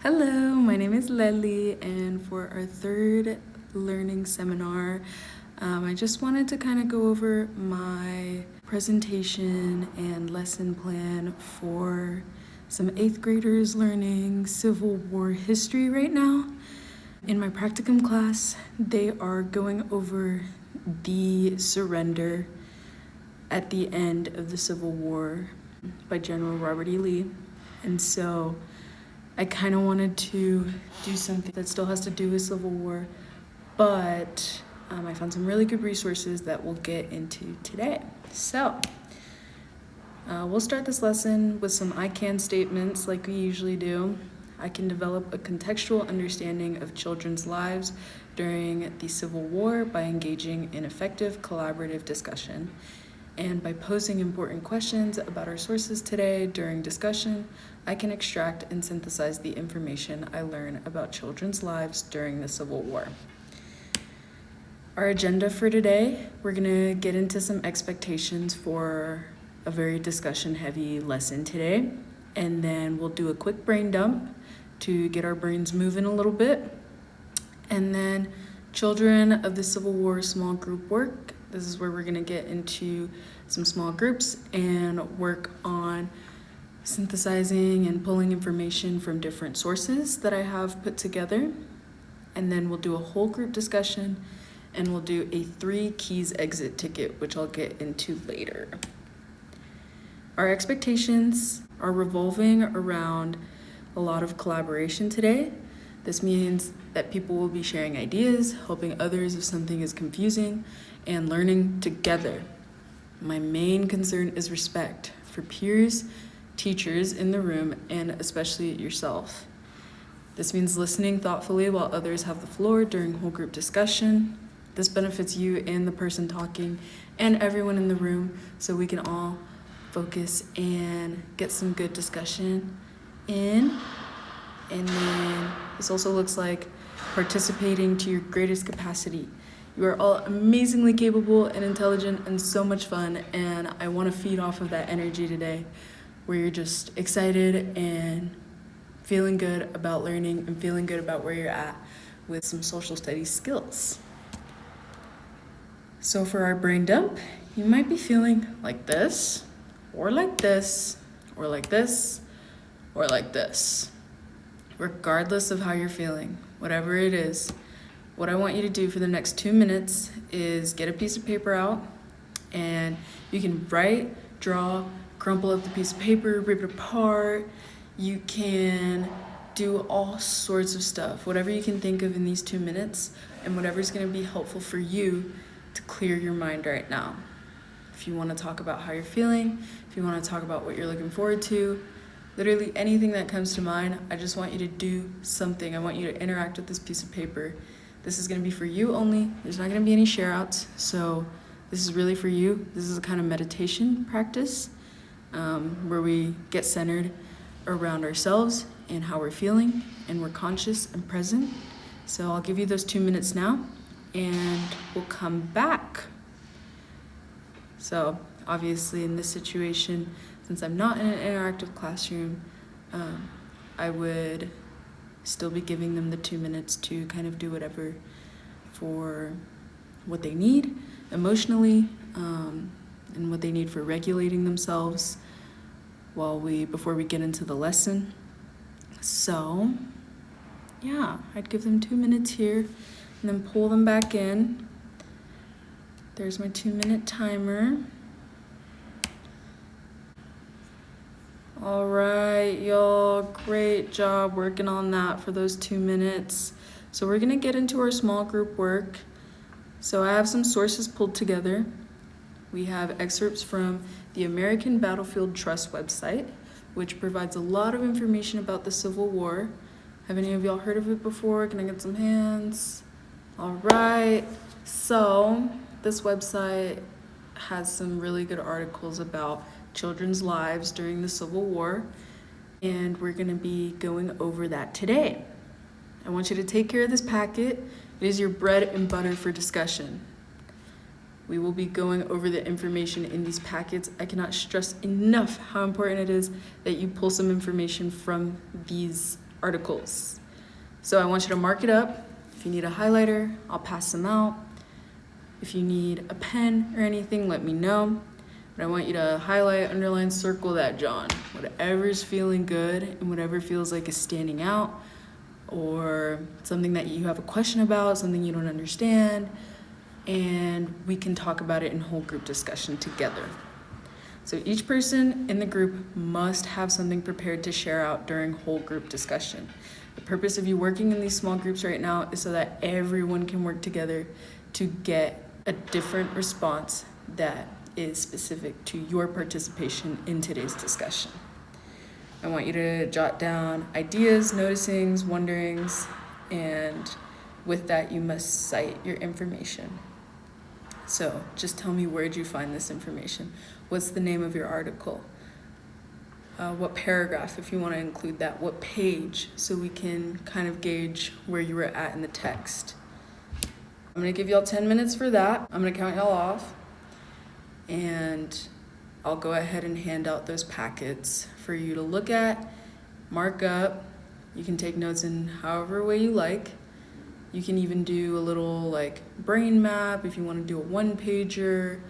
Hello, my name is Lely, and for our third learning seminar, I just wanted to kind of go over my presentation and lesson plan for some 8th graders learning Civil War history right now. In my practicum class, they are going over the surrender at the end of the Civil War by General Robert E. Lee. And so I kind of wanted to do something that still has to do with Civil War, but I found some really good resources that we'll get into today. So we'll start this lesson with some I can statements like we usually do. I can develop a contextual understanding of children's lives during the Civil War by engaging in effective collaborative discussion. And by posing important questions about our sources today during discussion, I can extract and synthesize the information I learn about children's lives during the Civil War. Our agenda for today, we're gonna get into some expectations for a very discussion-heavy lesson today, and then we'll do a quick brain dump to get our brains moving a little bit, and then Children of the Civil War small group work. This is where we're gonna get into some small groups and work on synthesizing and pulling information from different sources that I have put together. And then we'll do a whole group discussion and we'll do a 3 keys exit ticket, which I'll get into later. Our expectations are revolving around a lot of collaboration today. This means that people will be sharing ideas, helping others if something is confusing, and learning together. My main concern is respect for peers, teachers in the room, and especially yourself. This means listening thoughtfully while others have the floor during whole group discussion. This benefits you and the person talking and everyone in the room, so we can all focus and get some good discussion in. And then this also looks like participating to your greatest capacity. You are all amazingly capable and intelligent and so much fun, and I want to feed off of that energy today where you're just excited and feeling good about learning and feeling good about where you're at with some social studies skills. So for our brain dump, you might be feeling like this, or like this, or like this, or like this. Regardless of how you're feeling, whatever it is, what I want you to do for the next 2 minutes is get a piece of paper out, and you can write, draw, crumple up the piece of paper, rip it apart. You can do all sorts of stuff, whatever you can think of in these 2 minutes, and whatever's gonna be helpful for you to clear your mind right now. If you wanna talk about how you're feeling, if you wanna talk about what you're looking forward to, literally anything that comes to mind, I just want you to do something. I want you to interact with this piece of paper. This is gonna be for you only. There's not gonna be any share outs. So this is really for you. This is a kind of meditation practice where we get centered around ourselves and how we're feeling, and we're conscious and present. So I'll give you those 2 minutes now and we'll come back. So obviously in this situation, since I'm not in an interactive classroom, I would still be giving them the 2 minutes to kind of do whatever for what they need emotionally, and what they need for regulating themselves before we get into the lesson. So yeah, I'd give them 2 minutes here and then pull them back in. There's my 2-minute timer. All right, y'all, great job working on that for those 2 minutes. So we're gonna get into our small group work. So I have some sources pulled together. We have excerpts from the American Battlefield Trust website, which provides a lot of information about the Civil War. Have any of y'all heard of it before? Can I get some hands? All right, so this website has some really good articles about children's lives during the Civil War, and we're gonna be going over that today. I want you to take care of this packet. It is your bread and butter for discussion. We will be going over the information in these packets. I cannot stress enough how important it is that you pull some information from these articles. So I want you to mark it up. If you need a highlighter, I'll pass them out. If you need a pen or anything, let me know. But I want you to highlight, underline, circle that, John. Whatever's feeling good and whatever feels like is standing out, or something that you have a question about, something you don't understand, and we can talk about it in whole group discussion together. So each person in the group must have something prepared to share out during whole group discussion. The purpose of you working in these small groups right now is so that everyone can work together to get a different response that is specific to your participation in today's discussion. I want you to jot down ideas, noticings, wonderings, and with that you must cite your information. So just tell me, where'd you find this information? What's the name of your article? What paragraph, if you want to include that? What page, so we can kind of gauge where you were at in the text. I'm going to give y'all 10 minutes for that. I'm going to count y'all off, and I'll go ahead and hand out those packets for you to look at, mark up. You can take notes in however way you like. You can even do a little like brain map if you want to do a one-pager.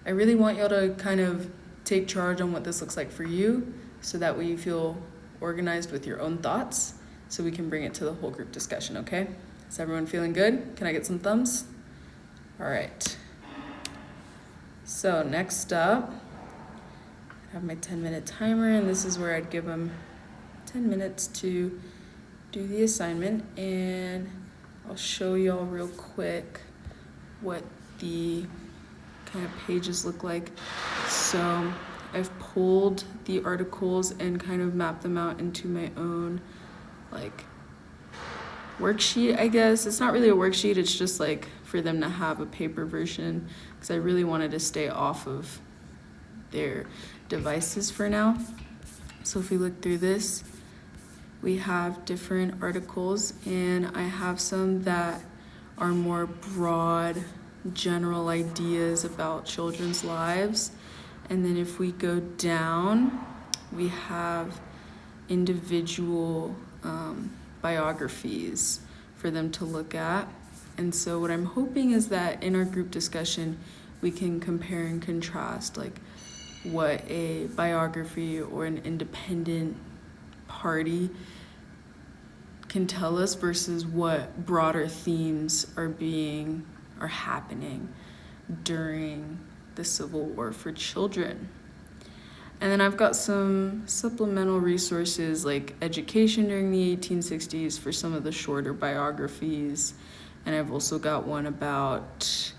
I really want y'all to kind of take charge on what this looks like for you, so that way you feel organized with your own thoughts, so we can bring it to the whole group discussion, okay? Is everyone feeling good? Can I get some thumbs? All right. So next up, I have my 10-minute timer, and this is where I'd give them 10 minutes to do the assignment, and I'll show y'all real quick what the kind of pages look like. So I've pulled the articles and kind of mapped them out into my own like worksheet, I guess. It's not really a worksheet, it's just like for them to have a paper version, because I really wanted to stay off of their devices for now. So if we look through this, we have different articles, and I have some that are more broad, general ideas about children's lives. And then if we go down, we have individual biographies for them to look at. And so what I'm hoping is that in our group discussion, we can compare and contrast like what a biography or an independent party can tell us versus what broader themes are happening during the Civil War for children. And then I've got some supplemental resources like education during the 1860s for some of the shorter biographies. And I've also got one about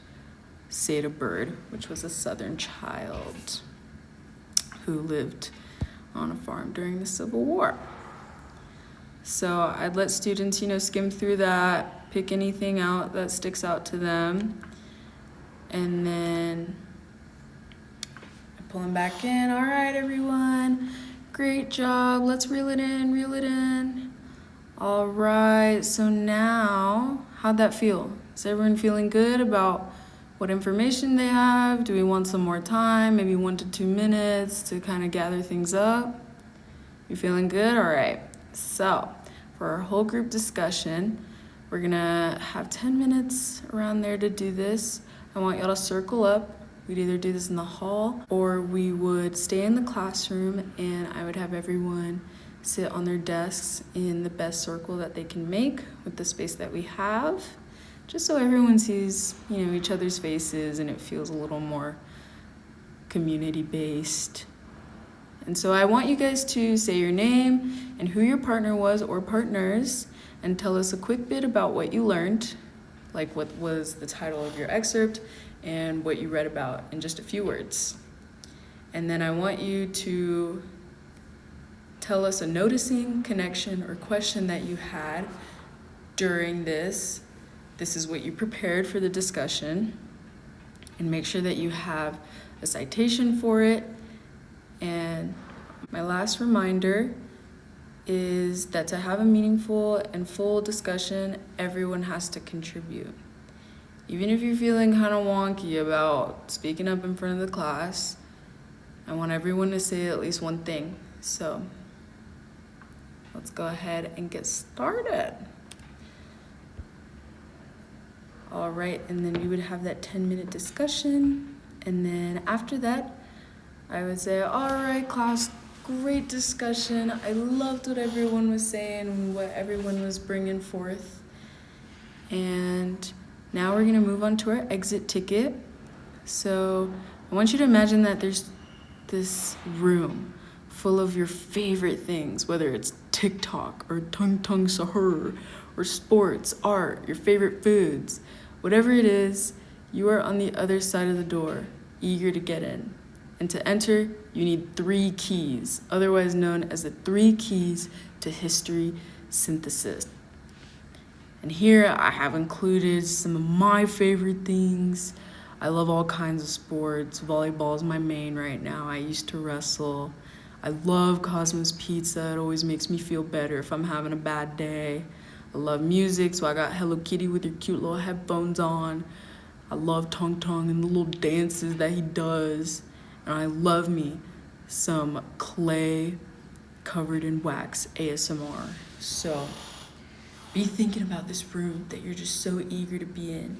Seda Bird, which was a Southern child who lived on a farm during the Civil War. So I'd let students, skim through that, pick anything out that sticks out to them, and then I pull them back in. All right, everyone, great job. Let's reel it in. All right, so now, how'd that feel? Is everyone feeling good about what information they have? Do we want some more time, maybe 1 to 2 minutes to kind of gather things up? You feeling good? All right. So for our whole group discussion, we're gonna have 10 minutes around there to do this. I want y'all to circle up. We'd either do this in the hall or we would stay in the classroom, and I would have everyone sit on their desks in the best circle that they can make with the space that we have, just so everyone sees, each other's faces and it feels a little more community-based. And so I want you guys to say your name and who your partner was or partners, and tell us a quick bit about what you learned, like what was the title of your excerpt and what you read about in just a few words. And then I want you to tell us a noticing, connection, or question that you had during this. This is what you prepared for the discussion, and make sure that you have a citation for it. And my last reminder is that to have a meaningful and full discussion, everyone has to contribute. Even if you're feeling kind of wonky about speaking up in front of the class, I want everyone to say at least one thing. So let's go ahead and get started. All right, and then we would have that 10-minute discussion. And then after that, I would say, all right, class, great discussion. I loved what everyone was saying and what everyone was bringing forth. And now we're gonna move on to our exit ticket. So I want you to imagine that there's this room full of your favorite things, whether it's TikTok or Tung Tung Sahur or sports, art, your favorite foods. Whatever it is, you are on the other side of the door, eager to get in. And to enter, you need 3 keys, otherwise known as the 3 keys to history synthesis. And here I have included some of my favorite things. I love all kinds of sports. Volleyball is my main right now. I used to wrestle. I love Cosmos Pizza. It always makes me feel better if I'm having a bad day. I love music, so I got Hello Kitty with your cute little headphones on. I love Tung Tung and the little dances that he does. And I love me some clay covered in wax ASMR. So be thinking about this room that you're just so eager to be in.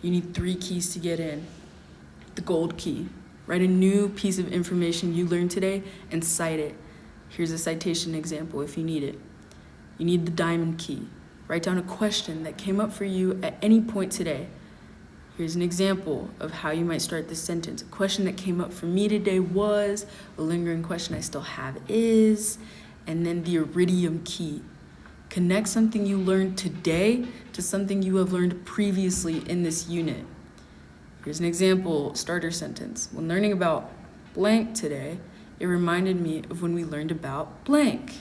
You need 3 keys to get in. The gold key. Write a new piece of information you learned today and cite it. Here's a citation example if you need it. You need the diamond key. Write down a question that came up for you at any point today. Here's an example of how you might start this sentence. A question that came up for me today was, a lingering question I still have is, and then the iridium key. Connect something you learned today to something you have learned previously in this unit. Here's an example starter sentence. When learning about blank today, it reminded me of when we learned about blank.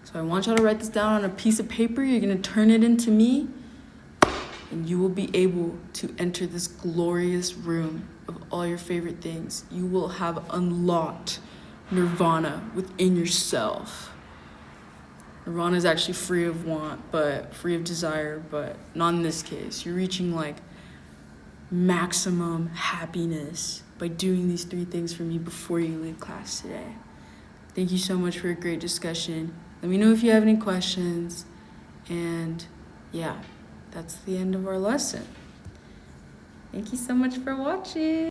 So I want y'all to write this down on a piece of paper. You're gonna turn it into me, and you will be able to enter this glorious room of all your favorite things. You will have unlocked nirvana within yourself. Nirvana is actually free of want, but free of desire, but not in this case. You're reaching like maximum happiness by doing these 3 things for me before you leave class today. Thank you so much for a great discussion. Let me know if you have any questions. And yeah, that's the end of our lesson. Thank you so much for watching.